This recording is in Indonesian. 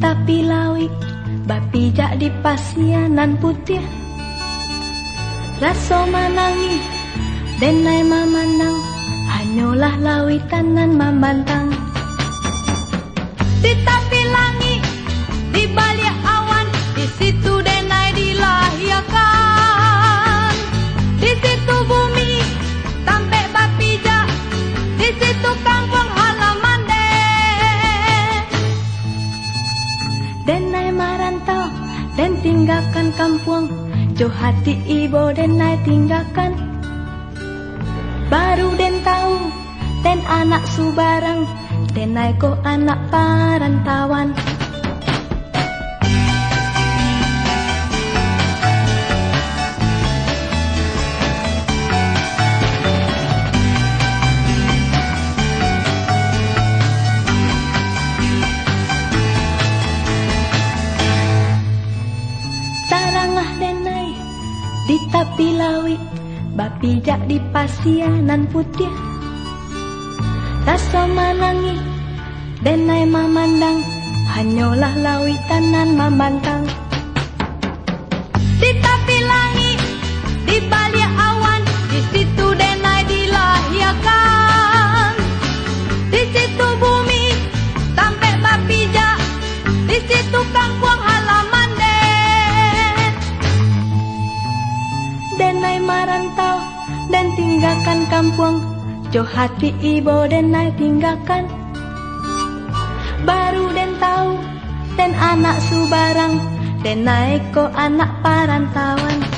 tapi lawi bapijak di pasianan putih. Raso manangi denai mamandang, hanyalah lawitanan membantang. Di tapi langit, di balik awan, di situ denai dilahirkan. Di situ bumi, sampai bapijak, di situ kampung halaman denai marantau, dan tinggalkan kampung, jauh hati ibu denai tinggalkan. Baru den tahu, den anak subarang, denai ko anak parantauan. Tarangah denai di tapi lawi, bapijak di pasianan putih. Rasa manangi denai mamandang, hanyalah lawitanan membantang. Di tapi langit, di balik awan, di situ denai dilahirkan. Di situ bumi, sampai bapijak, di situ kampung halaman denai marantau, dan tinggalkan kampung, jauh hati ibu denai tinggalkan. Baru den tahu, den anak subarang, denai ko anak parantauan.